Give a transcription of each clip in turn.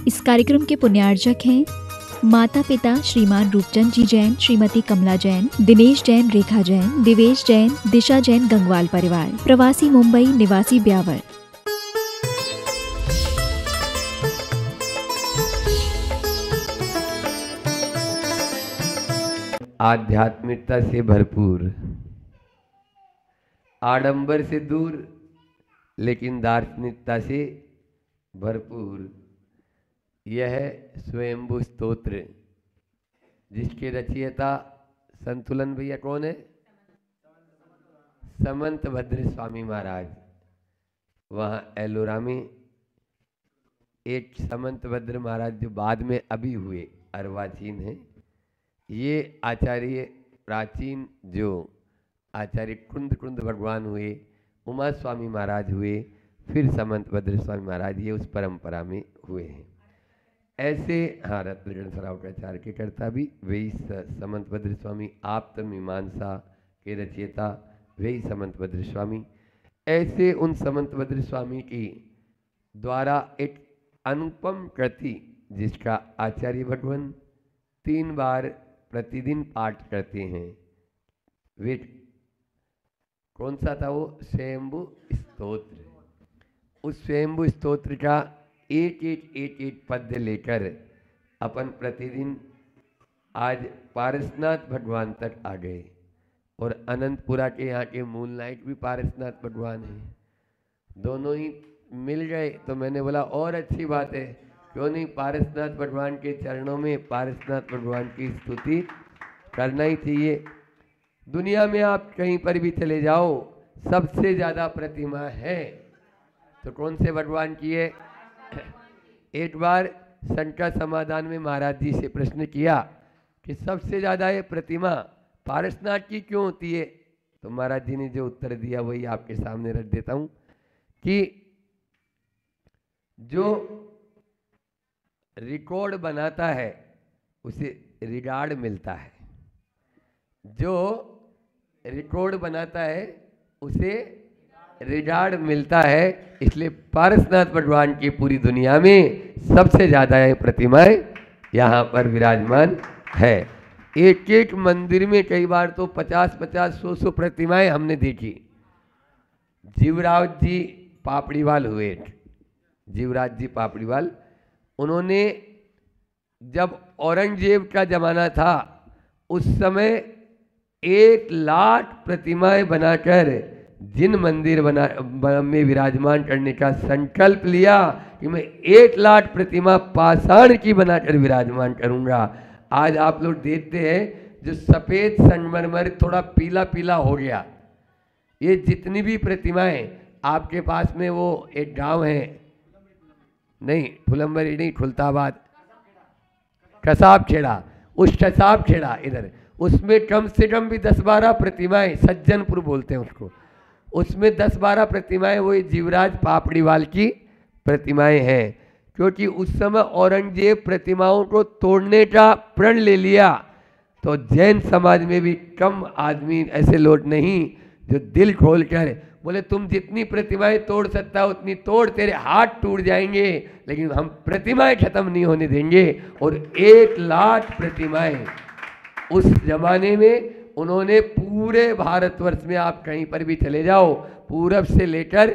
इस कार्यक्रम के पुण्यार्चक हैं माता पिता श्रीमान रूपचंद जी जैन, श्रीमती कमला जैन, दिनेश जैन, रेखा जैन, दिवेश जैन, दिशा जैन, गंगवाल परिवार, प्रवासी मुंबई, निवासी ब्यावर। आध्यात्मिकता से भरपूर, आडंबर से दूर लेकिन दार्शनिकता से भरपूर यह स्वयंभू स्तोत्र, जिसके रचयिता संतुलन भैया कौन है? समंत भद्र स्वामी महाराज। वहाँ एलोरा में एक समंत भद्र महाराज जो बाद में अभी हुए अर्वाचीन है, ये आचार्य प्राचीन जो आचार्य कुंद भगवान हुए, उमा स्वामी महाराज हुए, फिर समंत भद्र स्वामी महाराज, ये उस परंपरा में हुए हैं। ऐसे हाँ, रत्नगण सरावकाचार्य के कर्ता भी वही समंत भद्र स्वामी, आप्त मीमांसा के रचयिता वही समंत भद्र स्वामी। ऐसे उन समंत भद्र स्वामी की द्वारा एक अनुपम कृति, जिसका आचार्य भगवान 3 बार प्रतिदिन पाठ करते हैं, वे कौन सा था? वो स्वयंभू स्तोत्र। उस स्वयंभू स्तोत्र का एक पद्य लेकर अपन प्रतिदिन आज पारसनाथ भगवान तक आ गए, और अनंतपुरा के यहाँ के मूल नायक भी पारसनाथ भगवान हैं। दोनों ही मिल गए तो मैंने बोला और अच्छी बात है, क्यों नहीं पारसनाथ भगवान के चरणों में पारसनाथ भगवान की स्तुति करना ही चाहिए। दुनिया में आप कहीं पर भी चले जाओ, सबसे ज़्यादा प्रतिमा है तो कौन से भगवान की है? एक बार शंका समाधान में महाराज जी से प्रश्न किया कि सबसे ज़्यादा ये प्रतिमा पारसनाथ की क्यों होती है, तो महाराज जी ने जो उत्तर दिया वही आपके सामने रख देता हूँ कि जो रिकॉर्ड बनाता है उसे रिगार्ड मिलता है, जो रिकॉर्ड बनाता है उसे रिगार्ड मिलता है। इसलिए पारसनाथ भगवान की पूरी दुनिया में सबसे ज़्यादा ये प्रतिमाएं यहाँ पर विराजमान है। एक एक मंदिर में कई बार तो 50-50, 100-100 प्रतिमाएं हमने देखी। जीवराज जी पापड़ीवाल हुए, जीवराज जी पापड़ीवाल, उन्होंने जब औरंगजेब का जमाना था उस समय 1 लाख प्रतिमाएं बनाकर जिन मंदिर में विराजमान करने का संकल्प लिया कि मैं 1 लाख प्रतिमा पाषाण की बनाकर विराजमान करूंगा। आज आप लोग देखते हैं जो सफ़ेद संगमरमर थोड़ा पीला पीला हो गया, ये जितनी भी प्रतिमाएं आपके पास में, वो एक गांव है, नहीं फुलंबरी नहीं, खुलताबाद, कसाब खेड़ा, उस कसाब खेड़ा इधर, उसमें कम से कम भी 10-12 प्रतिमाएं, सज्जनपुर बोलते हैं उसको, उसमें 10-12 प्रतिमाएं वो जीवराज पापड़ीवाल की प्रतिमाएं हैं। क्योंकि उस समय औरंगजेब प्रतिमाओं को तोड़ने का प्रण ले लिया, तो जैन समाज में भी कम आदमी ऐसे लोग नहीं जो दिल खोल कर बोले तुम जितनी प्रतिमाएं तोड़ सकता हो उतनी तोड़, तेरे हाथ टूट जाएंगे लेकिन हम प्रतिमाएं खत्म नहीं होने देंगे। और 1 लाख प्रतिमाएं उस जमाने में उन्होंने पूरे भारतवर्ष में, आप कहीं पर भी चले जाओ, पूरब से लेकर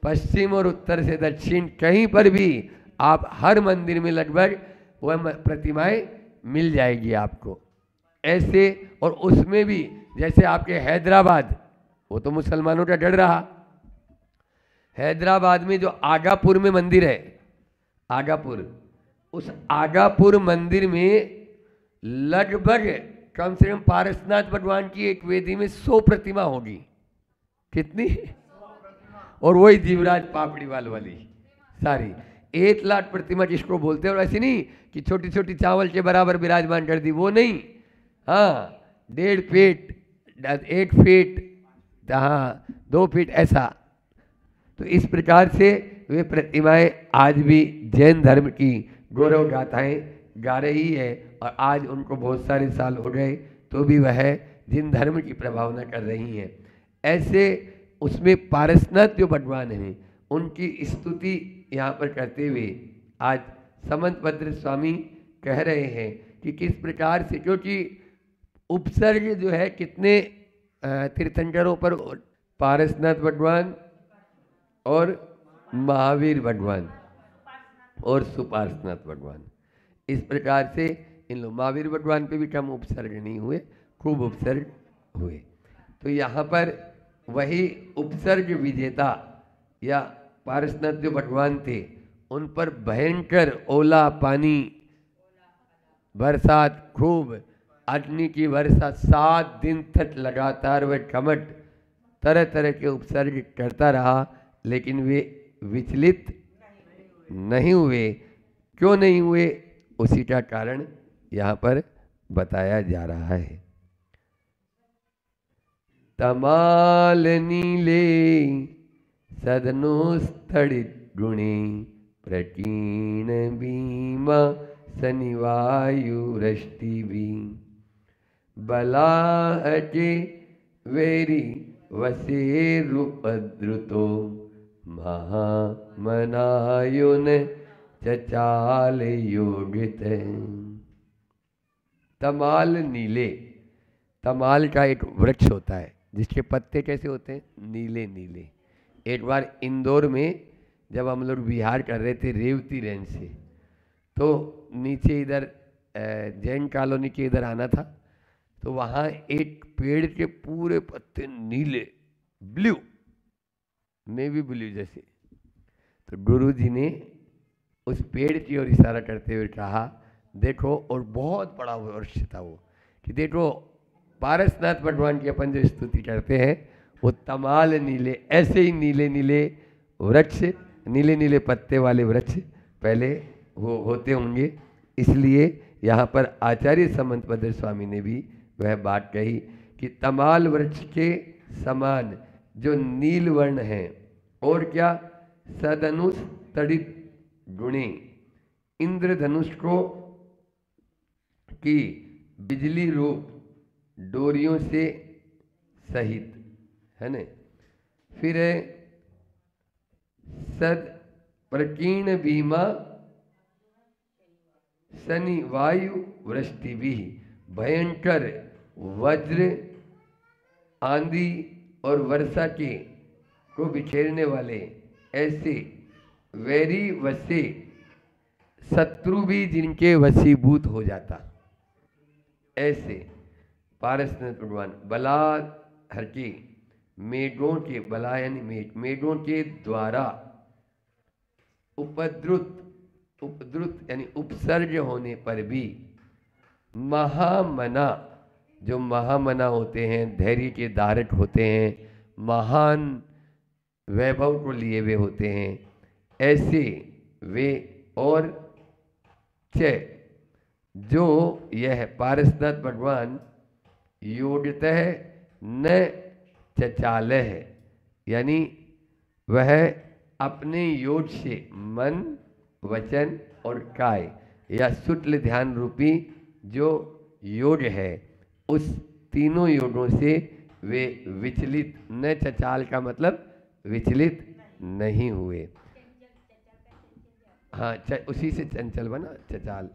पश्चिम और उत्तर से दक्षिण, कहीं पर भी आप हर मंदिर में लगभग वह प्रतिमाएं मिल जाएगी आपको ऐसे। और उसमें भी जैसे आपके हैदराबाद, वो तो मुसलमानों का गढ़ रहा, हैदराबाद में जो आगापुर में मंदिर है, आगापुर, उस आगापुर मंदिर में लगभग कम से कम पारसनाथ भगवान की एक वेदी में 100 प्रतिमा होगी। कितनी? और वही जीवराज पापड़ीवाल वाली सारी 1 लाख प्रतिमा जिसको बोलते हैं। और ऐसी नहीं कि छोटी छोटी चावल के बराबर विराजमान कर दी, वो नहीं, हाँ 1.5 फीट, 1 फीट, हाँ 2 फीट ऐसा। तो इस प्रकार से वे प्रतिमाएं आज भी जैन धर्म की गौरव गाथाएं गा रही है, और आज उनको बहुत सारे साल हो गए तो भी वह जिन धर्म की प्रभावना कर रही हैं। ऐसे उसमें पारसनाथ जो भगवान हैं उनकी स्तुति यहाँ पर करते हुए आज समंतभद्र स्वामी कह रहे हैं कि किस प्रकार से, क्योंकि उपसर्ग जो है कितने तीर्थंकरों पर, पारसनाथ भगवान और महावीर भगवान और सुपार्श्वनाथ भगवान, इस प्रकार से इन लोग, महावीर भगवान पे भी कम उपसर्ग नहीं हुए, खूब उपसर्ग हुए। तो यहाँ पर वही उपसर्ग विजेता या पारसनाथ जो भगवान थे, उन पर भयंकर ओला पानी, बरसात, खूब अग्नि की वर्षा, 7 दिन तक लगातार वह कमट तरह तरह के उपसर्ग करता रहा, लेकिन वे विचलित नहीं हुए। क्यों नहीं हुए, उसी का कारण यहाँ पर बताया जा रहा है। तमाल नीले सदनोस्तड़ित गुणे, प्रकीर्ण भीमा शनिवायु रष्टिभी, बलाहटे वेरी वसे रूपद्रुतो, महामनायुन चचाल योगित। तमाल नीले, तमाल का एक वृक्ष होता है जिसके पत्ते कैसे होते हैं, नीले नीले। एक बार इंदौर में जब हम लोग विहार कर रहे थे रेवती रेंज से, तो नीचे इधर जैन कॉलोनी के इधर आना था, तो वहाँ एक पेड़ के पूरे पत्ते नीले, ब्लू, नेवी ब्लू जैसे। तो गुरु जी ने उस पेड़ की ओर इशारा करते हुए कहा, देखो, और बहुत बड़ा वृक्ष था वो, कि देखो पारसनाथ भगवान की अपन जो स्तुति करते हैं, वो तमाल नीले, ऐसे ही नीले नीले वृक्ष, नीले नीले पत्ते वाले वृक्ष पहले वो होते होंगे। इसलिए यहाँ पर आचार्य समंतभद्र स्वामी ने भी वह बात कही कि तमाल वृक्ष के समान जो नील वर्ण है, और क्या, सधनुष तड़ित गुणे, इंद्रधनुष को की बिजली रूप डोरियों से सहित, है न। फिर है सद प्रकीर्ण भीमा शनि वायु वृष्टि भी, भयंकर वज्र, आंधी और वर्षा के को बिखेरने वाले ऐसे वैरी वसे, शत्रु भी जिनके वशीभूत हो जाता, ऐसे पारसनाथ भगवान बला हर के, मेघों के, बला यानी मेघ, मेघों के द्वारा उपद्रुत, उपद्रुत यानी उपसर्ग होने पर भी, महामना, जो महामना होते हैं, धैर्य के धारक होते हैं, महान वैभव को लिए हुए होते हैं, ऐसे वे, और च, जो यह पारसनाथ भगवान योग्यतः न चचाल है, यानी वह अपने योग से मन, वचन और काय या शुक्ल ध्यान रूपी जो योग है, उस तीनों योगों से वे विचलित, न चचाल का मतलब विचलित नहीं हुए। हाँ, उसी से चंचल बना, चचाल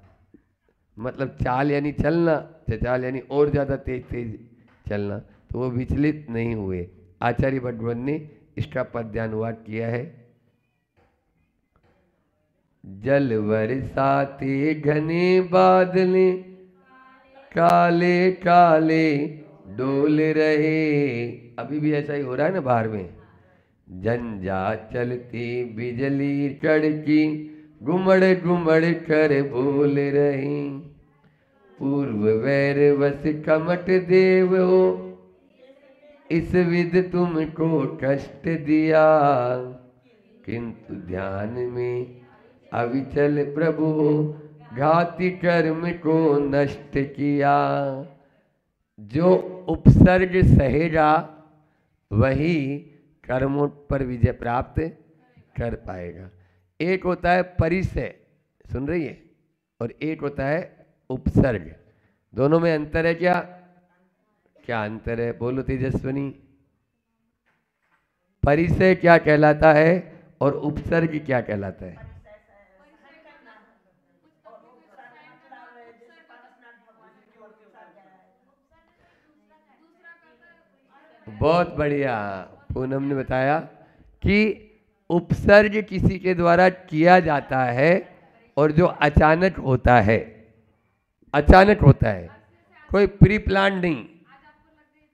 मतलब चाल यानी चलना, चचाल यानी और ज़्यादा तेज तेज चलना, तो वो विचलित नहीं हुए। आचार्य भगवान ने इसका पद्यानुवाद किया है। जल बरसाते घने बादले, काले काले डोल रहे, अभी भी ऐसा ही हो रहा है ना बाहर में। झंझा चलती बिजली कड़की, घुमड़ घुमड़ कर बोल रहे, पूर्व वैर वस कमट देव हो, इस विध तुमको कष्ट दिया, किंतु ध्यान में अविचल प्रभु, घाती कर्म को नष्ट किया। जो उपसर्ग सहेगा वही कर्मों पर विजय प्राप्त कर पाएगा। एक होता है परिसय, सुन रही है, और एक होता है उपसर्ग। दोनों में अंतर है क्या? क्या अंतर है? बोलो तेजस्वनी। परिसय क्या कहलाता है और उपसर्ग क्या कहलाता है? बहुत बढ़िया। पूनम ने बताया कि उपसर्ग किसी के द्वारा किया जाता है और जो अचानक होता है, अचानक होता है, कोई प्री प्लान नहीं।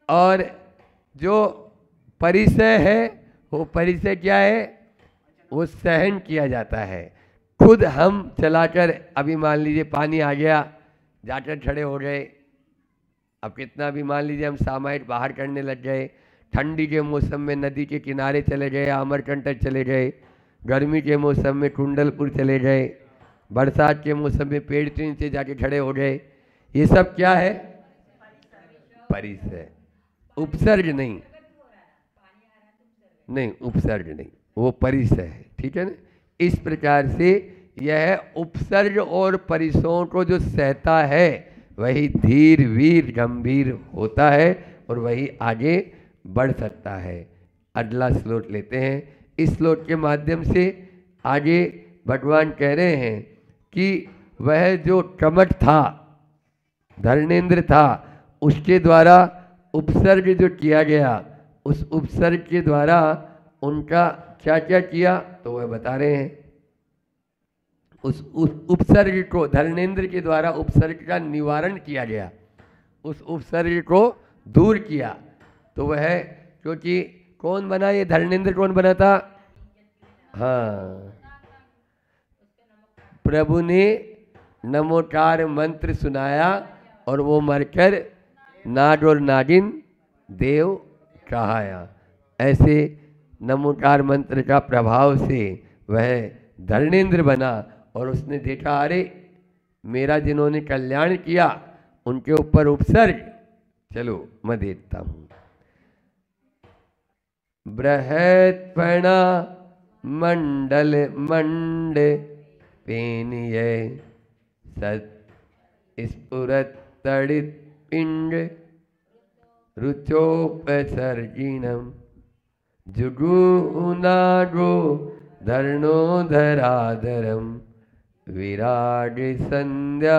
और जो परिचय है वो परिचय क्या है, वो सहन किया जाता है। खुद हम चलाकर, अभी मान लीजिए पानी आ गया, जाकर खड़े हो गए, अब कितना भी मान लीजिए हम सामायिक बाहर करने लग गए, ठंडी के मौसम में नदी के किनारे चले गए, अमरकंटक चले गए, गर्मी के मौसम में कुंडलपुर चले गए, बरसात के मौसम में पेड़ के नीचे जाके खड़े हो गए, ये सब क्या है, परिचय। उपसर्ग नहीं, नहीं उपसर्ग नहीं, वो परिचय है। ठीक है ना। इस प्रकार से यह उपसर्ग और परिसरों को जो सहता है वही धीर वीर गंभीर होता है और वही आगे बढ़ सकता है। अगला श्लोक लेते हैं। इस श्लोक के माध्यम से आगे भगवान कह रहे हैं कि वह जो कमठ था, धर्मेंद्र था, उसके द्वारा उपसर्ग जो किया गया, उस उपसर्ग के द्वारा उनका क्या क्या किया तो वह बता रहे हैं। उस उपसर्ग को, धर्मेंद्र के द्वारा उपसर्ग का निवारण किया गया, उस उपसर्ग को दूर किया। तो वह, क्योंकि कौन बना ये धर्मेंद्र, कौन बना था, हाँ, प्रभु ने नमोकार मंत्र सुनाया और वो मरकर नाग और नागिन देव कहाया। ऐसे नमोकार मंत्र का प्रभाव से वह धर्मेंद्र बना और उसने देखा, अरे मेरा जिन्होंने कल्याण किया उनके ऊपर उपसर्ग, चलो मैं देखता हूँ। बृहत्पणा मंडल मंड पेनिये सत स्फुरत तड़ित पिंड रुचोपसर्जिणम जुगुनागो धरणोधराधरम विराट संध्या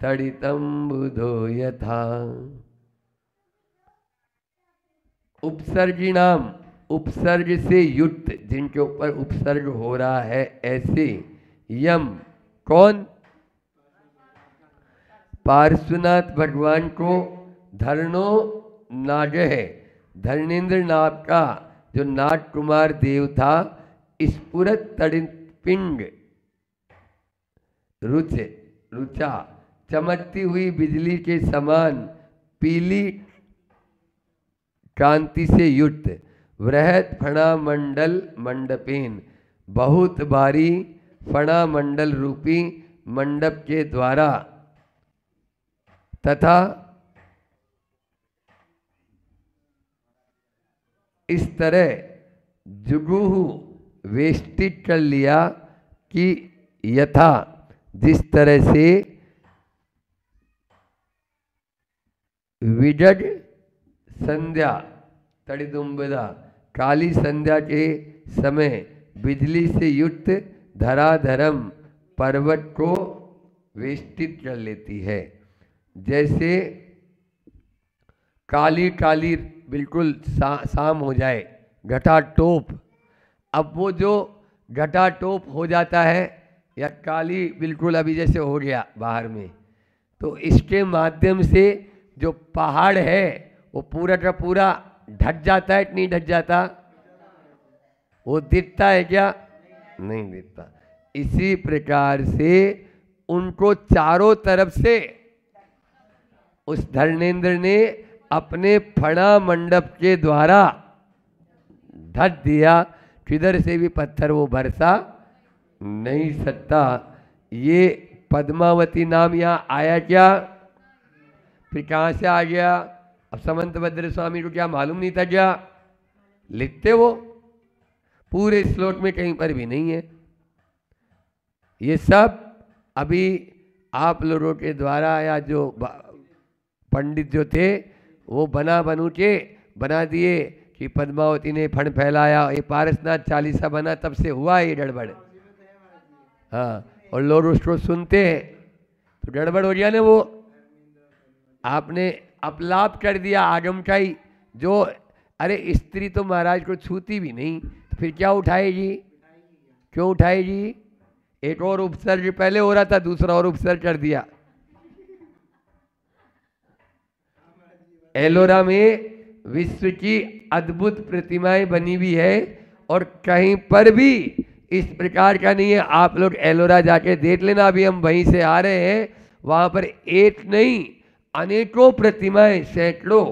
तड़ितम बुधो यथा। उपसर्गिणाम, उपसर्ग से युक्त, जिनके ऊपर उपसर्ग हो रहा है, ऐसे यम, कौन, पार्श्वनाथ भगवान को धरणो नाग है, धर्मेंद्र नाग का जो नाग कुमार देव था, स्फुरत तड़ित पिंड रुचा, चमकती हुई बिजली के समान पीली कांति से युक्त, वृहत फणा मंडल मंडपेन, बहुत भारी फणा मंडल रूपी मंडप के द्वारा, तथा इस तरह जुगुहु वेष्टित कर लिया कि यथा, जिस तरह से विजग संध्या तड़िदुम्बदा, काली संध्या के समय बिजली से युक्त धराधरम पर्वत को वेष्टित कर लेती है। जैसे काली काली बिल्कुल शाम हो जाए, घटाटोप, अब वो जो घटाटोप हो जाता है या काली बिल्कुल अभी जैसे हो गया बाहर में, तो इसके माध्यम से जो पहाड़ है वो पूरा का पूरा ढक जाता है, नहीं ढक जाता, वो दिखता है क्या, नहीं दिखता। इसी प्रकार से उनको चारों तरफ से उस धर्मेंद्र ने अपने फणा मंडप के द्वारा ढक दिया, किधर से भी पत्थर वो बरसा नहीं सकता। ये पद्मावती नाम यहाँ आया क्या, फिर कहाँ से आ गया, अब समंत भद्र स्वामी को क्या मालूम नहीं था क्या, लिखते वो पूरे श्लोक में कहीं पर भी नहीं है। ये सब अभी आप लोगों के द्वारा या जो पंडित जो थे वो बना दिए कि पद्मावती ने फण फैलाया, ये पारसनाथ चालीसा बना, तब से हुआ ये गड़बड़। हाँ, और लोग उसको सुनते हैं तो गड़बड़ हो गया ना, वो आपने अपलाप कर दिया आगम का ही, जो अरे स्त्री तो महाराज को छूती भी नहीं, तो फिर क्या उठाएगी? क्यों उठाएगी? एक और उपसर्ग पहले हो रहा था, दूसरा और उपसर्ग कर दिया। एलोरा में विश्व की अद्भुत प्रतिमाएं बनी हुई है और कहीं पर भी इस प्रकार का नहीं है। आप लोग एलोरा जाके देख लेना, अभी हम वहीं से आ रहे हैं, वहां पर एक नहीं अनेकों प्रतिमाएं, सैकड़ों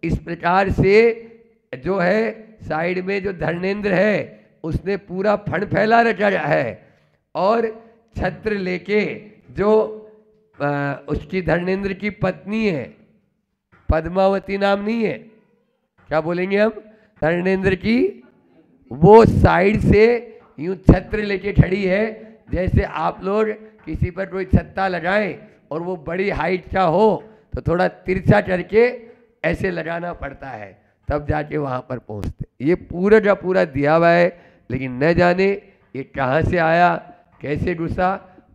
इस प्रकार से जो है। साइड में जो धर्मेंद्र है उसने पूरा फण फैला रखा है और छत्र लेके जो उसकी धर्मेंद्र की पत्नी है, पद्मावती नाम नहीं है, क्या बोलेंगे हम, धर्मेंद्र की, वो साइड से यूं छत्र लेके खड़ी है। जैसे आप लोग किसी पर कोई छत्ता लगाएं और वो बड़ी हाइट का हो तो थोड़ा तिरछा करके ऐसे लगाना पड़ता है, तब जाके वहाँ पर पहुँचते। ये पूरा का पूरा दिया हुआ है, लेकिन न जाने ये कहाँ से आया, कैसे घुसा,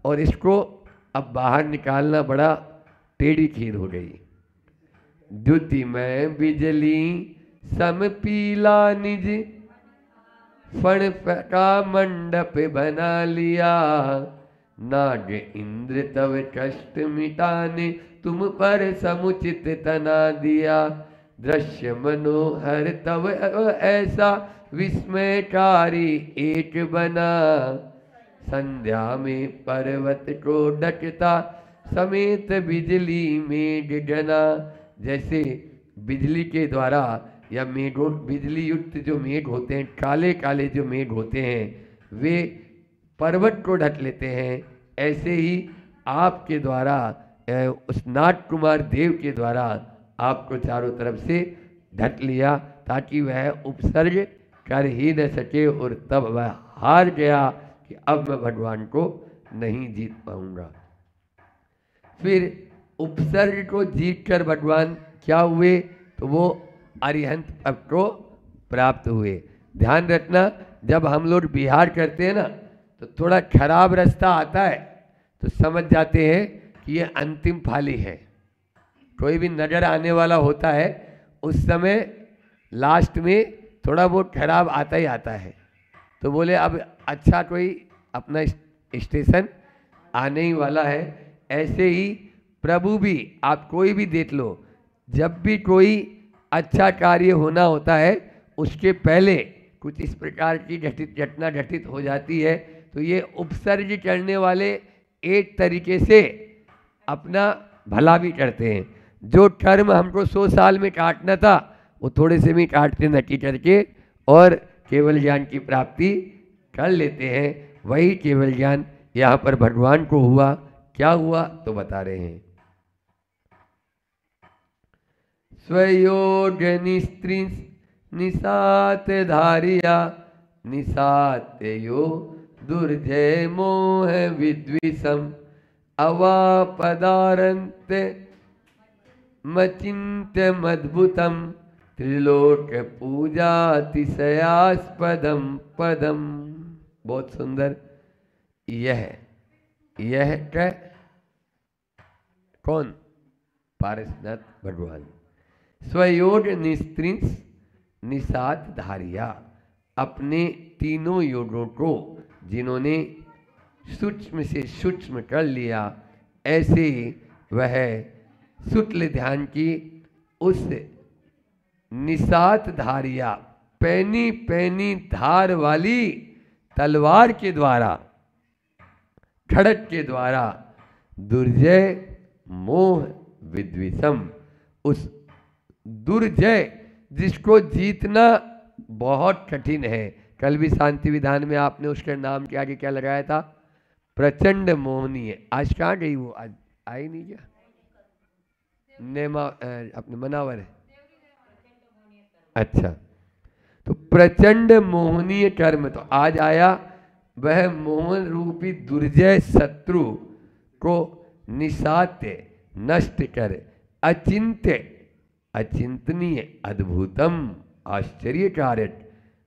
और इसको अब बाहर निकालना बड़ा टेढ़ी खीर हो गई। द्युति में बिजली सम पीला निज, फण का मंडप बना लिया। नाग इंद्र तव कष्ट मिटाने, तुम पर समुचित तना दिया। दृश्य मनोहर तव ऐसा, विस्मयकारी एक बना। संध्या में पर्वत को ढकता, समेत बिजली मेघ गना। जैसे बिजली के द्वारा या मेघों, बिजली युक्त जो मेघ होते हैं, काले काले जो मेघ होते हैं, वे पर्वत को ढक लेते हैं, ऐसे ही आपके द्वारा उस नाग कुमार देव के द्वारा आपको चारों तरफ से ढक लिया, ताकि वह उपसर्ग कर ही न सके। और तब वह हार गया कि अब मैं भगवान को नहीं जीत पाऊंगा। फिर उपसर्ग को जीत कर भगवान क्या हुए, तो वो अरिहंत पद को प्राप्त हुए। ध्यान रखना, जब हम लोग विहार करते हैं ना, तो थोड़ा खराब रास्ता आता है तो समझ जाते हैं कि ये अंतिम फाली है। कोई भी नजर आने वाला होता है, उस समय लास्ट में थोड़ा बहुत खराब आता ही आता है, तो बोले अब अच्छा कोई अपना स्टेशन आने ही वाला है। ऐसे ही प्रभु भी, आप कोई भी देख लो, जब भी कोई अच्छा कार्य होना होता है उसके पहले कुछ इस प्रकार की घटना घटित हो जाती है, तो ये उपसर्ग करने वाले एक तरीके से अपना भला भी करते हैं। जो कर्म हमको 100 साल में काटना था, वो थोड़े से भी काटते नक्की करके और केवल ज्ञान की प्राप्ति कर लेते हैं। वही केवल ज्ञान यहाँ पर भगवान को हुआ। क्या हुआ तो बता रहे हैं। स्वयोग निसात धारिया, निसात यो दुर्जय मोह विद्विषम। अवापदारंत मचिंत्य मद्भुतम, त्रिलोक पूजातिशयास्पदम पदम। बहुत सुंदर। यह कौन? पारसनाथ भगवान। स्वयोग निस्त्रिंस निषाद धारिया, अपने तीनों योगों को जिन्होंने सूक्ष्म से सूक्ष्म कर लिया, ऐसे वह शुक्ल ध्यान की उस निषाद धारिया, पैनी पैनी धार वाली तलवार के द्वारा, खड़ग के द्वारा, दुर्जय मोह विद्विषम, उस दुर्जय जिसको जीतना बहुत कठिन है। कल भी शांति विधान में आपने उसके नाम के आगे क्या लगाया था? प्रचंड मोहनीय। आज कहाँ गई वो? आज आई नहीं क्या? नेमा अपने मनावर है। अच्छा, तो प्रचंड मोहनीय कर्म, तो आज आया वह मोहन रूपी दुर्जय शत्रु को निशाते नष्ट कर, अचिंत्य अचिंतनीय अद्भुतम आश्चर्यकारक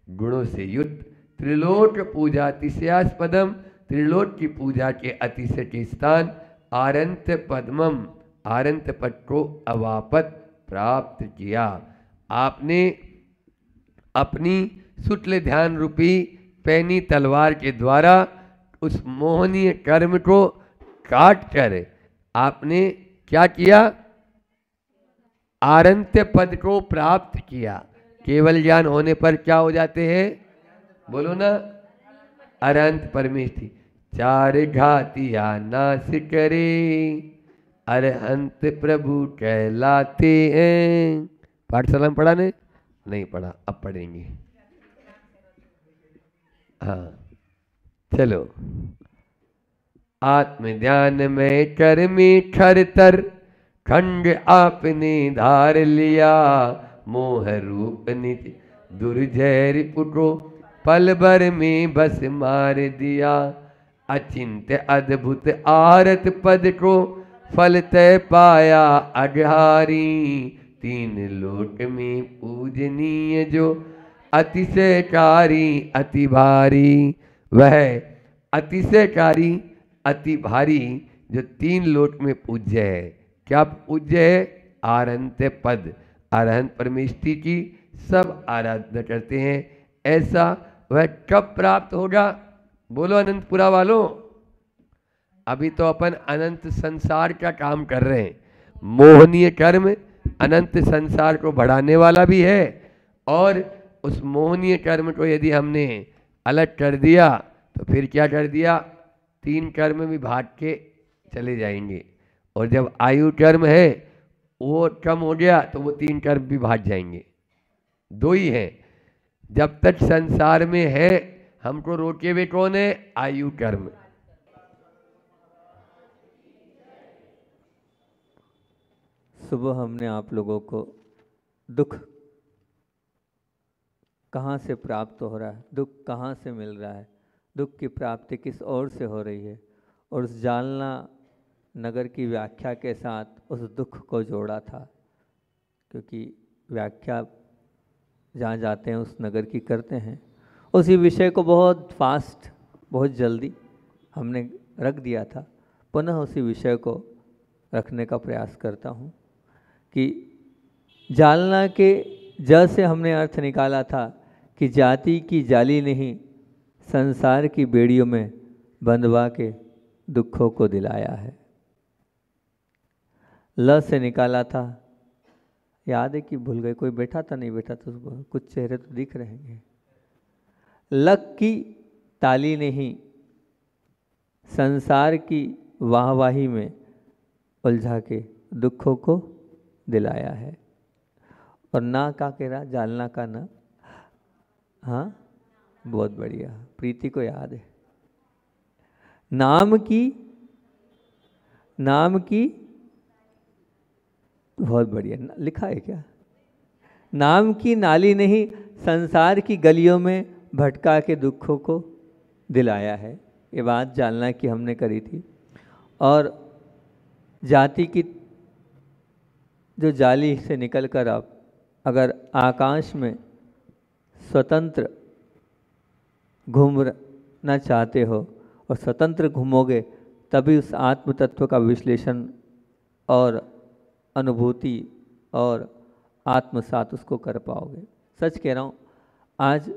गुणों से युक्त, त्रिलोक पूजा अतिशयास्पदम, त्रिलोक की पूजा के अतिशय के स्थान, आरंत पद्मम, आरंत पद को अवापत प्राप्त किया। आपने अपनी शुक्ल ध्यान रूपी पैनी तलवार के द्वारा उस मोहनीय कर्म को काट कर आपने क्या किया? आरंत्य पद को प्राप्त किया। केवल ज्ञान होने पर क्या हो जाते हैं? बोलो ना, अरंत परमेष्ठि। चार घातिया नाश करे अरहंत प्रभु कहलाते हैं। पाठशाला में पढ़ा ने? नहीं पढ़ा, अब पढ़ेंगे। हाँ चलो। आत्म ध्यान में कर्मी खरतर खंड आपने धार लिया। मोह रूप निज दुर्जय पुटो पल भर में बस मार दिया। अचिंत अद्भुत आरत पद को फल तय पाया अघारी। तीन लोक में पूजनीय जो अतिशयकारी अति भारी। वह अतिशयकारी अति भारी जो तीन लोक में पूज्य है। क्या पूज्य है? आरंत्य पद, अरहंत परमेष्ठि की सब आराधना करते हैं। ऐसा वह कब प्राप्त होगा? बोलो अनंतपुरा वालों। अभी तो अपन अनंत संसार का काम कर रहे हैं। मोहनीय कर्म अनंत संसार को बढ़ाने वाला भी है, और उस मोहनीय कर्म को यदि हमने अलग कर दिया तो फिर क्या कर दिया? तीन कर्म भी भाग के चले जाएंगे। और जब आयु कर्म है वो कम हो गया तो वो तीन कर्म भी भाग जाएंगे। दो ही हैं। जब तक संसार में है हमको रोके हुए कौन है? आयु कर्म। सुबह हमने आप लोगों को दुख कहाँ से प्राप्त हो रहा है, दुख कहाँ से मिल रहा है, दुख की प्राप्ति किस ओर से हो रही है, और उस जालना नगर की व्याख्या के साथ उस दुख को जोड़ा था। क्योंकि व्याख्या जहाँ जाते हैं उस नगर की करते हैं, उसी विषय को बहुत फास्ट, बहुत जल्दी हमने रख दिया था। पुनः उसी विषय को रखने का प्रयास करता हूँ कि जालना के ज से हमने अर्थ निकाला था कि जाति की जाली नहीं संसार की बेड़ियों में बंधवा के दुखों को दिलाया है। ल से निकाला था, याद है कि भूल गए? कोई बैठा था? नहीं बैठा था? कुछ चेहरे तो दिख रहे हैं। लक की ताली नहीं संसार की वाहवाही में उलझा के दुखों को दिलाया है। और ना का कह रहा? जालना का ना। हाँ बहुत बढ़िया, प्रीति को याद है। नाम की बहुत बढ़िया लिखा है क्या? नाम की नाली नहीं संसार की गलियों में भटका के दुखों को दिलाया है। ये बात जालना की हमने करी थी। और जाति की जो जाली से निकलकर आप अगर आकाश में स्वतंत्र घूमना चाहते हो और स्वतंत्र घूमोगे तभी उस आत्म तत्व का विश्लेषण और अनुभूति और आत्मसात उसको कर पाओगे। सच कह रहा हूँ आज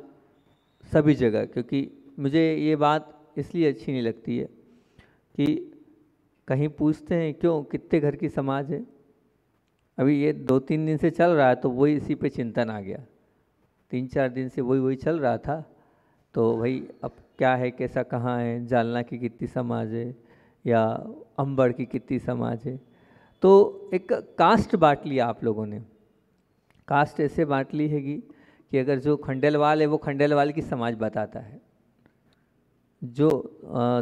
सभी जगह, क्योंकि मुझे ये बात इसलिए अच्छी नहीं लगती है कि कहीं पूछते हैं क्यों कितने घर की समाज है। अभी ये 2-3 दिन से चल रहा है तो वही इसी पे चिंतन आ गया। 3-4 दिन से वही चल रहा था तो भाई अब क्या है, कैसा, कहाँ है, जालना की कितनी समाज है या अंबड़ की कितनी समाज है। तो एक कास्ट बांट लिया आप लोगों ने। कास्ट ऐसे बांट ली है कि अगर जो खंडेलवाल है वो खंडेलवाल की समाज बताता है, जो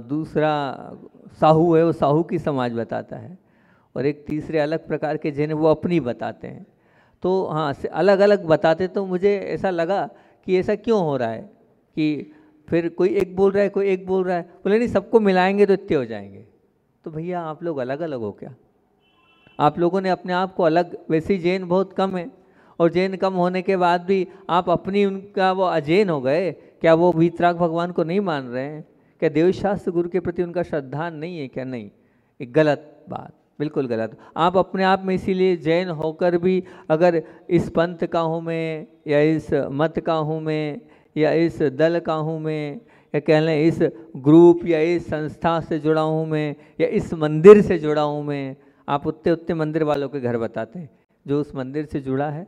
दूसरा साहू है वो साहू की समाज बताता है, और एक तीसरे अलग प्रकार के जैन वो अपनी बताते हैं। तो हाँ अलग अलग बताते। तो मुझे ऐसा लगा कि ऐसा क्यों हो रहा है कि फिर कोई एक बोल रहा है कोई एक बोल रहा है। बोले नहीं सबको मिलाएंगे तो इतने हो जाएंगे। तो भैया आप लोग अलग अलग हो क्या? आप लोगों ने अपने आप को अलग, वैसे ही जैन बहुत कम है और जैन कम होने के बाद भी आप अपनी उनका वो अजैन हो गए। क्या वो वीतराग भगवान को नहीं मान रहे हैं? क्या देवशास्त्र गुरु के प्रति उनका श्रद्धा नहीं है क्या? नहीं, एक गलत बात। बिल्कुल गलत। आप अपने आप में इसीलिए जैन होकर भी अगर इस पंथ का हूँ मैं, या इस मत का हूँ मैं, या इस दल का हूँ मैं, या कह लें इस ग्रुप या इस संस्था से जुड़ा हूँ मैं, या इस मंदिर से जुड़ा हूँ मैं, आप उतने उतने मंदिर वालों के घर बताते हैं। जो उस मंदिर से जुड़ा है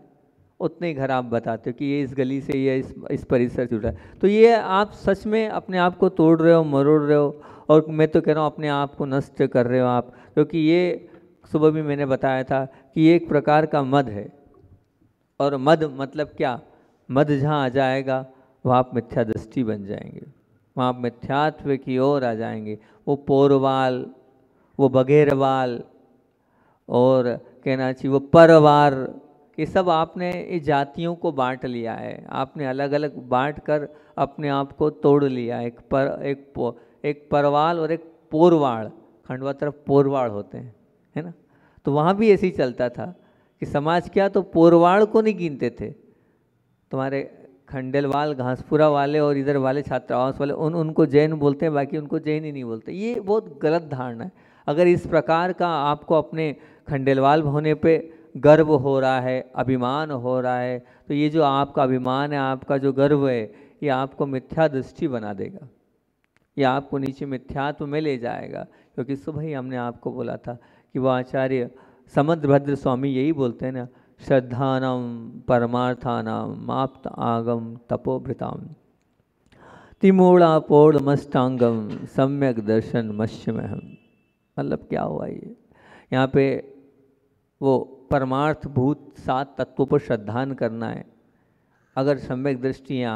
उतने ही घर आप बताते हो कि ये इस गली से या इस परिसर से जुड़ा है। तो ये आप सच में अपने आप को तोड़ रहे हो, मरोड़ रहे हो, और मैं तो कह रहा हूँ अपने आप को नष्ट कर रहे हो आप। क्योंकि ये सुबह भी मैंने बताया था कि ये एक प्रकार का मद है। और मद मतलब क्या? मद जहाँ आ जाएगा वहाँ आप मिथ्या दृष्टि बन जाएंगे, वहाँ आप मिथ्यात्व की ओर आ जाएंगे। वो पोरवाल, वो बघेरवाल, और कहना चाहिए वो परवार, ये सब आपने इस जातियों को बांट लिया है। आपने अलग अलग बांट कर अपने आप को तोड़ लिया। एक परवाल और एक पोरवाड़, खंडवा तरफ पोरवाड़ होते हैं, है ना। तो वहाँ भी ऐसे ही चलता था कि समाज क्या, तो पोरवाड़ को नहीं गिनते थे। तुम्हारे खंडेलवाल, घासपुरा वाले और इधर वाले छात्रावास वाले उनको जैन बोलते हैं, बाकी उनको जैन ही नहीं बोलते। ये बहुत गलत धारणा है। अगर इस प्रकार का आपको अपने खंडेलवाल होने पे गर्व हो रहा है, अभिमान हो रहा है, तो ये जो आपका अभिमान है, आपका जो गर्व है, ये आपको मिथ्या दृष्टि बना देगा, ये आपको नीचे मिथ्यात्व में ले जाएगा। क्योंकि सुबह ही हमने आपको बोला था कि वो आचार्य समुद्रभद्र स्वामी यही बोलते हैं ना, श्रद्धानम परमार्थानाम आप्त आगम तपोभृताम तिमूढ़ापोढ़मष्टांगम सम्यक दर्शन मश्यमहम। मतलब क्या हुआ ये? यहाँ पे वो परमार्थ भूत 7 तत्वों पर श्रद्धान करना है। अगर सम्यक दृष्टि है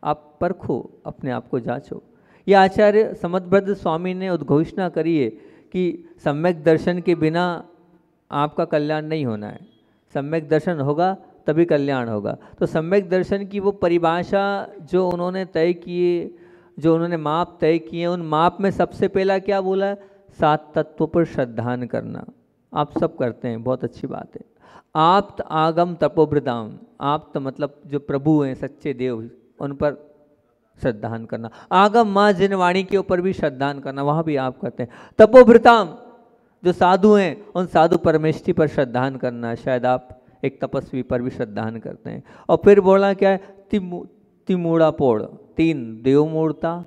आप परखो, अपने आप को जांचो। ये आचार्य समुद्रभद्र स्वामी ने उद्घोषणा करी है कि सम्यक दर्शन के बिना आपका कल्याण नहीं होना है। सम्यक दर्शन होगा तभी कल्याण होगा। तो सम्यक दर्शन की वो परिभाषा जो उन्होंने तय किए, जो उन्होंने माप तय किए, उन माप में सबसे पहला क्या बोला? 7 तत्वों पर श्रद्धान करना। आप सब करते हैं, बहुत अच्छी बात है। आप्त आगम तपोभृताम, आप्त मतलब जो प्रभु हैं, सच्चे देव, उन पर श्रद्धान करना। आगम माँ जिनवाणी के ऊपर भी श्रद्धान करना, वहाँ भी आप करते हैं। तपोभृताम, जो साधु हैं उन साधु परमेष्ठी पर श्रद्धान करना। शायद आप एक तपस्वी पर भी श्रद्धान करते हैं। और फिर बोला क्या है? तिमूढ़ा पोड़, 3 देव मूर्ता,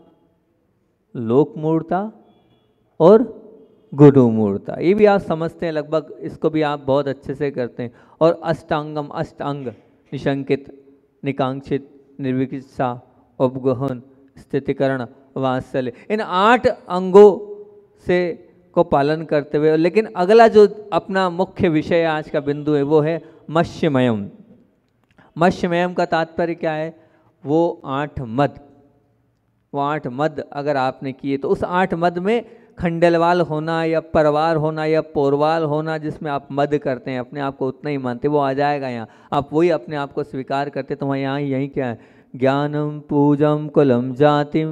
लोक मूर्ता और गुरु मूर्ता। ये भी आप समझते हैं लगभग, इसको भी आप बहुत अच्छे से करते हैं। और अष्टांगम, अष्टांग, निशंकित, निकांक्षित, निर्विकित्सा, उपगहन, स्थितिकरण, वात्सल्य, इन 8 अंगों से को पालन करते हुए। लेकिन अगला जो अपना मुख्य विषय आज का बिंदु है वो है मत्स्यमयम। मत्स्यमयम का तात्पर्य क्या है? वो 8 मद, वो 8 मद अगर आपने किए तो उस 8 मद में खंडेलवाल होना या परवार होना या पोरवाल होना, जिसमें आप मद करते हैं, अपने आप को उतना ही मानते, वो आ जाएगा यहाँ। आप वही अपने आप को स्वीकार करते, तो वहाँ यहाँ यही क्या है? ज्ञानम पूजम कुलम जातिम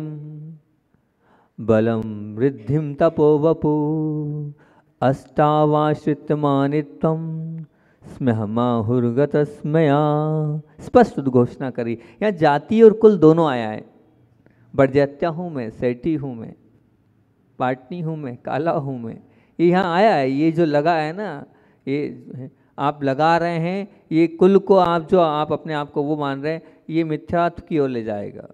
बलम वृद्धिम तपो वपु अष्टावाश्रित मानित्वम स्महमाहुर्गत स्मया। स्पष्ट उद्घोषणा करी। यहाँ जाति और कुल दोनों आया है। बड़जत्या हूँ मैं, सेठी हूँ मैं, पाटनी हूँ मैं, काला हूँ मैं, ये यहाँ आया है। ये जो लगा है ना, ये आप लगा रहे हैं, ये कुल को आप जो आप अपने आप को वो मान रहे हैं, ये मिथ्यात्व की ओर ले जाएगा।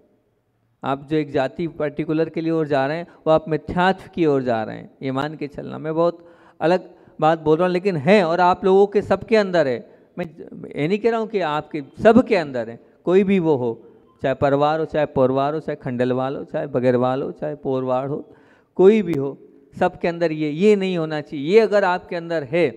आप जो एक जाति पर्टिकुलर के लिए ओर जा रहे हैं, वो आप मिथ्यात्व की ओर जा रहे हैं, ये मान के चलना। मैं बहुत अलग बात बोल रहा हूँ, लेकिन है, और आप लोगों के सबके अंदर है। मैं ये नहीं कह रहा हूँ कि आपके सब के अंदर है, कोई भी वो हो, चाहे परवार हो, चाहे पोरवार हो, चाहे खंडलवाल हो, चाहे बगैरवाल हो, चाहे पोरवाड़ हो, कोई भी हो, सबके अंदर ये नहीं होना चाहिए। ये अगर आपके अंदर है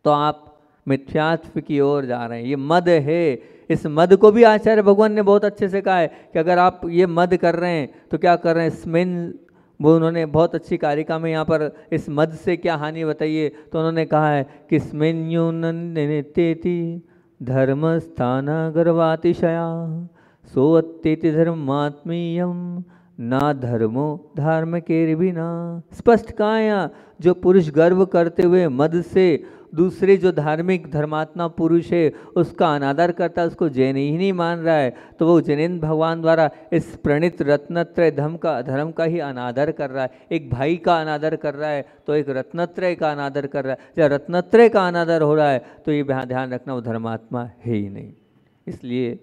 तो आप मिथ्यात्व की ओर जा रहे हैं। ये मद है। इस मद को भी आचार्य भगवान ने बहुत अच्छे से कहा है कि अगर आप ये मद कर रहे हैं तो क्या कर रहे हैं? स्मिन, वो उन्होंने बहुत अच्छी कारिका में यहाँ पर इस मद से क्या हानि बताइए, तो उन्होंने कहा है कि स्मिन्युन्नतेति धर्मस्थान गर्वातिशया सोअत्येति धर्मात्मीयम ना धर्मो धर्म के बिना। स्पष्ट कहा है यहाँ, जो पुरुष गर्व करते हुए मद से दूसरे जो धार्मिक धर्मात्मा पुरुष है उसका अनादर करता है, उसको जैन ही नहीं मान रहा है, तो वो जैन भगवान द्वारा इस प्रणीत रत्नत्रय धर्म का ही अनादर कर रहा है। एक भाई का अनादर कर रहा है तो एक रत्नत्रय का अनादर कर रहा है। जब रत्नत्रय का अनादर हो रहा है तो ये ध्यान रखना वो धर्मात्मा है ही नहीं। इसलिए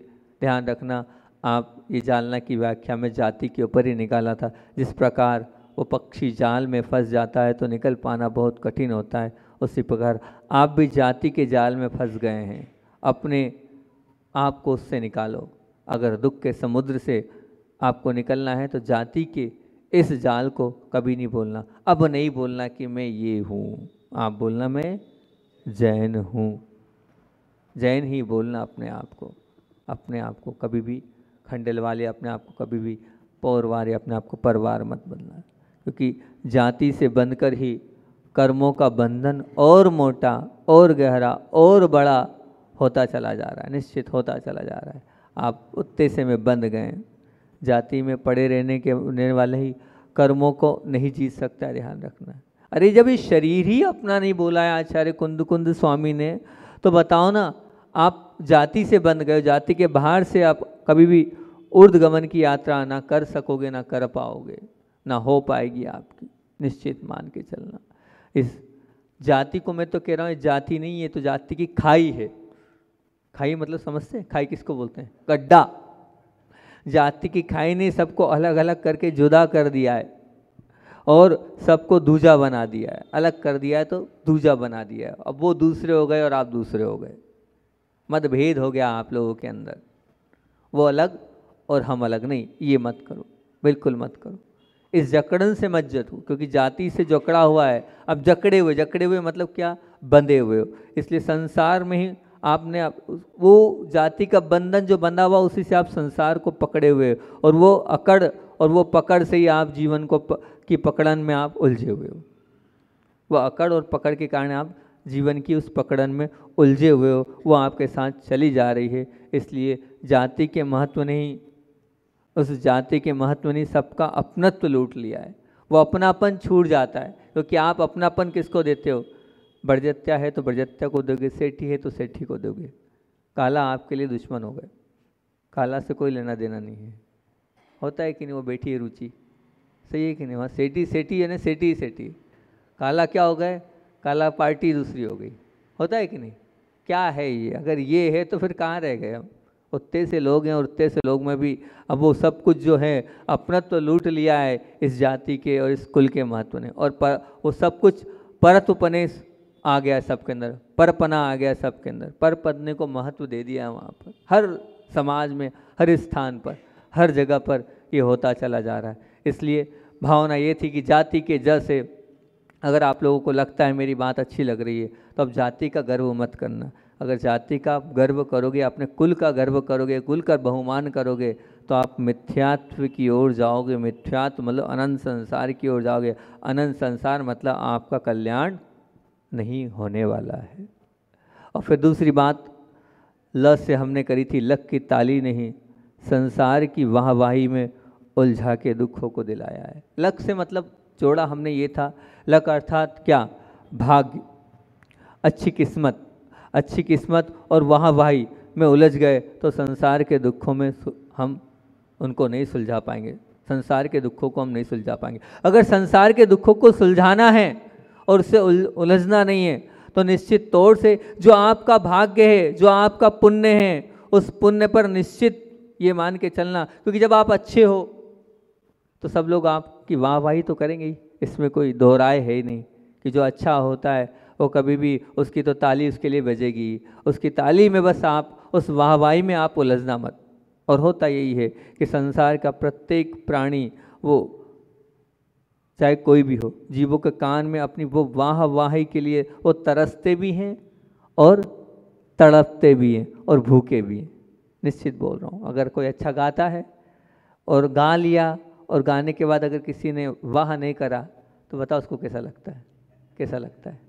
ध्यान रखना, आप ये जालना की व्याख्या में जाति के ऊपर ही निकाला था। जिस प्रकार वो पक्षी जाल में फंस जाता है तो निकल पाना बहुत कठिन होता है, उसी प्रकार आप भी जाति के जाल में फंस गए हैं। अपने आप को उससे निकालो। अगर दुख के समुद्र से आपको निकलना है तो जाति के इस जाल को कभी नहीं बोलना। अब नहीं बोलना कि मैं ये हूँ, आप बोलना मैं जैन हूँ। जैन ही बोलना अपने आप को कभी भी खंडेलवाले, अपने आप को कभी भी पौरवार या अपने आप को परवार मत बनना, क्योंकि जाति से बंधकर ही कर्मों का बंधन और मोटा और गहरा और बड़ा होता चला जा रहा है, निश्चित होता चला जा रहा है। आप उत्ते से में बंध गए। जाति में पड़े रहने वाले ही कर्मों को नहीं जीत सकता, ध्यान रखना। अरे जब इस शरीर ही अपना नहीं बोला है आचार्य कुंद स्वामी ने, तो बताओ ना, आप जाति से बंध गए, जाति के बाहर से आप कभी भी ऊर्ध्वगमन की यात्रा ना कर सकोगे, ना कर पाओगे, ना हो पाएगी आपकी, निश्चित मान के चलना। इस जाति को मैं तो कह रहा हूँ जाति नहीं है, तो जाति की खाई है। खाई मतलब समझते हैं, खाई किसको बोलते हैं? गड्ढा। जाति की खाई ने सबको अलग अलग करके जुदा कर दिया है और सबको दूजा बना दिया है, अलग कर दिया है तो दूजा बना दिया है। अब वो दूसरे हो गए और आप दूसरे हो गए, मतभेद हो गया आप लोगों के अंदर। वो अलग और हम अलग नहीं, ये मत करो, बिल्कुल मत करो। इस जकड़न से मत जतो, क्योंकि जाति से जकड़ा हुआ है। अब जकड़े हुए मतलब क्या? बंधे हुए हो। इसलिए संसार में ही आपने वो जाति का बंधन जो बंधा हुआ, उसी से आप संसार को पकड़े हुए हो, और वो अकड़ और वो पकड़ से ही आप जीवन को की पकड़न में आप उलझे हुए हो। वो अकड़ और पकड़ के कारण आप जीवन की उस पकड़न में उलझे हुए हो, वो आपके साथ चली जा रही है। इसलिए जाति के महत्व नहीं, उस जाति के महत्व ने सबका अपनत्व लूट लिया है। वो अपनापन छूट जाता है, क्योंकि आप अपनापन किसको देते हो? बरजत्या है तो बरजत्या को दोगे, सेठी है तो सेठी को दोगे। काला आपके लिए दुश्मन हो गए, काला से कोई लेना देना नहीं है। होता है कि नहीं? वो बैठी है रुचि, सही है कि नहीं? वहाँ सेठी है ना, सेठी। काला क्या हो गए? काला पार्टी दूसरी हो गई। होता है कि नहीं? क्या है ये? अगर ये है तो फिर कहाँ रह गए हम? उतने से लोग हैं और उतने से लोग में भी अब वो सब कुछ जो है अपनत्व तो लूट लिया है इस जाति के और इस कुल के महत्व ने। और वो सब कुछ परत्वपनेश आ गया सबके अंदर, परपना आ गया सबके अंदर। पर पदने को महत्व दे दिया वहाँ पर, हर समाज में, हर स्थान पर, हर जगह पर ये होता चला जा रहा है। इसलिए भावना ये थी कि जाति के जड़ से अगर आप लोगों को लगता है मेरी बात अच्छी लग रही है, तो अब जाति का गर्व मत करना। अगर जाति का गर्व करोगे, अपने कुल का गर्व करोगे, कुल का बहुमान करोगे, तो आप मिथ्यात्व की ओर जाओगे। मिथ्यात्व मतलब अनंत संसार की ओर जाओगे। अनंत संसार मतलब आपका कल्याण नहीं होने वाला है। और फिर दूसरी बात ल से हमने करी थी, लक की ताली नहीं, संसार की वाहवाही में उलझा के दुखों को दिलाया है। लक से मतलब जोड़ा हमने ये था, लक अर्थात क्या? भाग्य, अच्छी किस्मत और वाहवाही में उलझ गए तो संसार के दुखों में हम उनको नहीं सुलझा पाएंगे, संसार के दुखों को हम नहीं सुलझा पाएंगे। अगर संसार के दुखों को सुलझाना है और उससे उलझना नहीं है, तो निश्चित तौर से जो आपका भाग्य है, जो आपका पुण्य है, उस पुण्य पर निश्चित ये मान के चलना, क्योंकि जब आप अच्छे हो तो सब लोग आपकी वाहवाही तो करेंगे ही, इसमें कोई दोहराए है ही नहीं। कि जो अच्छा होता है वो कभी भी उसकी तो ताली उसके लिए बजेगी, उसकी ताली में बस आप उस वाहवाही में आप उलझना मत। और होता यही है कि संसार का प्रत्येक प्राणी, वो चाहे कोई भी हो, जीवों के कान में अपनी वो वाहवाही के लिए वो तरसते भी हैं और तड़पते भी हैं और भूखे भी हैं। निश्चित बोल रहा हूँ, अगर कोई अच्छा गाता है और गा लिया और गाने के बाद अगर किसी ने वाह नहीं करा तो बताओ उसको कैसा लगता है? कैसा लगता है?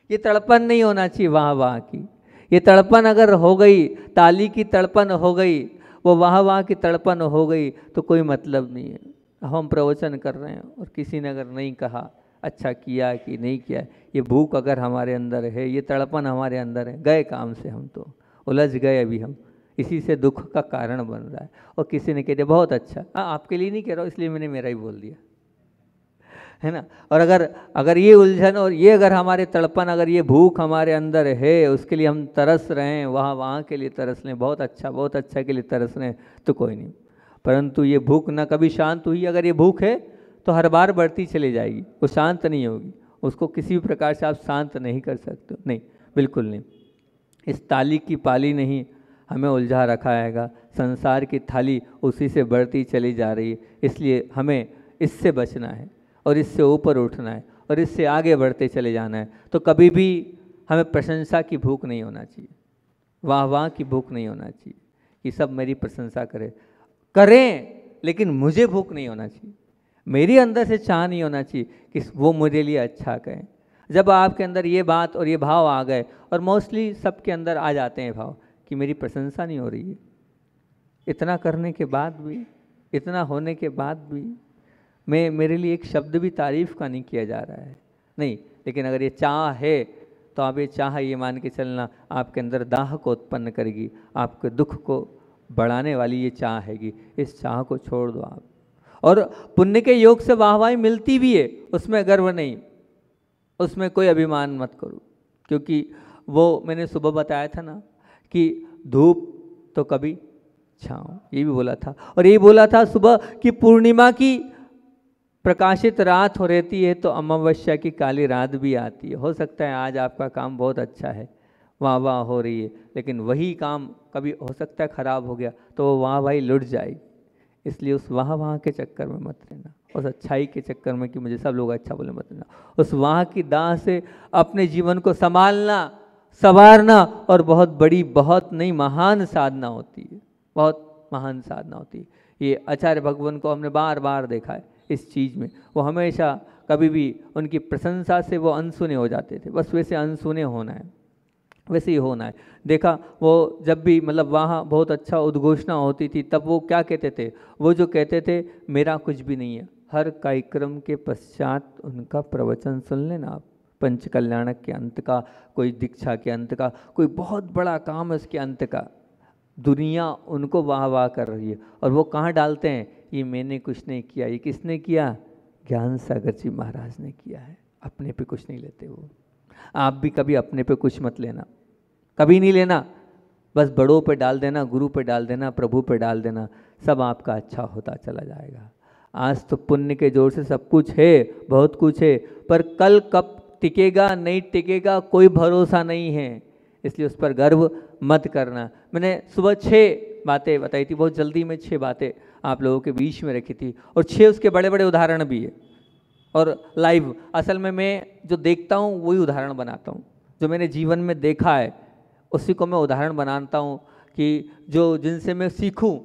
ये तड़पन नहीं होना चाहिए वाह वाह की। ये तड़पन अगर हो गई, ताली की तड़पन हो गई, वो वाह की तड़पन हो गई तो कोई मतलब नहीं है। हम प्रवचन कर रहे हैं और किसी ने अगर नहीं कहा अच्छा किया कि नहीं किया, ये भूख अगर हमारे अंदर है, ये तड़पन हमारे अंदर है, गए काम से, हम तो उलझ गए अभी हम, इसी से दुख का कारण बन रहा है। और किसी ने कह दिया बहुत अच्छा, आपके लिए नहीं कह रहा हूँ इसलिए मैंने मेरा ही बोल दिया, है ना। और अगर ये उलझन और ये अगर हमारे तड़पन, अगर ये भूख हमारे अंदर है, उसके लिए हम तरस रहे हैं, वहाँ के लिए तरस लें, बहुत अच्छा के लिए तरस लें तो कोई नहीं, परंतु ये भूख ना कभी शांत हुई। अगर ये भूख है तो हर बार बढ़ती चली जाएगी, वो शांत नहीं होगी, उसको किसी भी प्रकार से आप शांत नहीं कर सकते, नहीं, बिल्कुल नहीं। इस ताली की पाली नहीं हमें उलझा रखा हैगा, संसार की थाली उसी से बढ़ती चली जा रही है, इसलिए हमें इससे बचना है और इससे ऊपर उठना है और इससे आगे बढ़ते चले जाना है। तो कभी भी हमें प्रशंसा की भूख नहीं होना चाहिए, वाह की भूख नहीं होना चाहिए कि सब मेरी प्रशंसा करें, लेकिन मुझे भूख नहीं होना चाहिए, मेरी अंदर से चाह नहीं होना चाहिए कि वो मेरे लिए अच्छा कहें। जब आपके अंदर ये बात और ये भाव आ गए, और मोस्टली सबके अंदर आ जाते हैं भाव कि मेरी प्रशंसा नहीं हो रही है, इतना करने के बाद भी, इतना होने के बाद भी मेरे लिए एक शब्द भी तारीफ़ का नहीं किया जा रहा है, नहीं। लेकिन अगर ये चाह है तो आप ये चाह ये मान के चलना आपके अंदर दाह को उत्पन्न करेगी, आपके दुख को बढ़ाने वाली ये चाह हैगी, इस चाह को छोड़ दो आप। और पुण्य के योग से वाहवाही मिलती भी है, उसमें गर्व नहीं, उसमें कोई अभिमान मत करो, क्योंकि वो मैंने सुबह बताया था ना कि धूप तो कभी छाँव, ये भी बोला था। और ये बोला था सुबह कि पूर्णिमा की प्रकाशित रात हो रहती है तो अमावस्या की काली रात भी आती है। हो सकता है आज आपका काम बहुत अच्छा है, वाह हो रही है, लेकिन वही काम कभी हो सकता है खराब हो गया तो वो वाहवाही लुट जाएगी। इसलिए उस वाह के चक्कर में मत रहना, उस अच्छाई के चक्कर में कि मुझे सब लोग अच्छा बोले मत रहना। उस वाह की दाह से अपने जीवन को संभालना, संवारना और बहुत बड़ी, बहुत नहीं, महान साधना होती है, बहुत महान साधना होती है। ये आचार्य भगवान को हमने बार बार देखा है इस चीज़ में, वो हमेशा कभी भी उनकी प्रशंसा से वो अनसुने हो जाते थे, बस वैसे अनसुने होना है, वैसे ही होना है। देखा वो जब भी मतलब वहाँ बहुत अच्छा उद्घोषणा होती थी तब वो क्या कहते थे, वो जो कहते थे मेरा कुछ भी नहीं है, हर कार्यक्रम के पश्चात उनका प्रवचन सुन लेना आप, पंच कल्याणक के अंत का, कोई दीक्षा के अंत का, कोई बहुत बड़ा काम है उसके अंत का, दुनिया उनको वाह कर रही है। और वो कहाँ डालते हैं, ये मैंने कुछ नहीं किया, ये किसने किया, ज्ञान सागर जी महाराज ने किया है, अपने पे कुछ नहीं लेते वो। आप भी कभी अपने पे कुछ मत लेना, कभी नहीं लेना, बस बड़ों पे डाल देना, गुरु पे डाल देना, प्रभु पे डाल देना, सब आपका अच्छा होता चला जाएगा। आज तो पुण्य के जोर से सब कुछ है, बहुत कुछ है, पर कल कब टिकेगा नहीं टिकेगा कोई भरोसा नहीं है, इसलिए उस पर गर्व मत करना। मैंने सुबह 6 बातें बताई थी, बहुत जल्दी में 6 बातें आप लोगों के बीच में रखी थी, और 6 उसके बड़े बड़े उदाहरण भी है। और लाइव असल में मैं जो देखता हूँ वही उदाहरण बनाता हूँ, जो मैंने जीवन में देखा है उसी को मैं उदाहरण बनाता हूँ, कि जो जिनसे मैं सीखूँ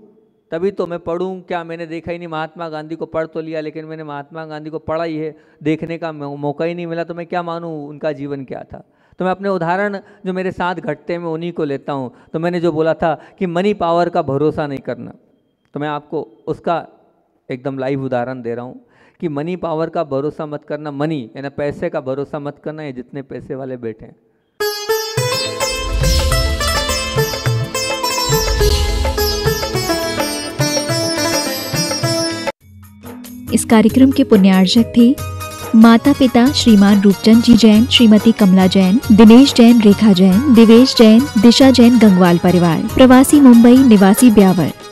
तभी तो मैं पढ़ूँ। क्या मैंने देखा ही नहीं, महात्मा गांधी को पढ़ तो लिया, लेकिन मैंने महात्मा गांधी को पढ़ा ही है, देखने का मौका ही नहीं मिला, तो मैं क्या मानूँ उनका जीवन क्या था। तो मैं अपने उदाहरण जो मेरे साथ घटते हैं मैं उन्हीं को लेता हूँ। तो मैंने जो बोला था कि मनी पावर का भरोसा नहीं करना, तो मैं आपको उसका एकदम लाइव उदाहरण दे रहा हूँ कि मनी पावर का भरोसा मत करना, मनी यानी पैसे का भरोसा मत करना, ये जितने पैसे वाले बैठे हैं। इस कार्यक्रम के पुण्यार्जक थे माता पिता श्रीमान रूपचंद जी जैन, श्रीमती कमला जैन, दिनेश जैन, रेखा जैन, दिवेश जैन, दिशा जैन, गंगवाल परिवार, प्रवासी मुंबई, निवासी ब्यावर।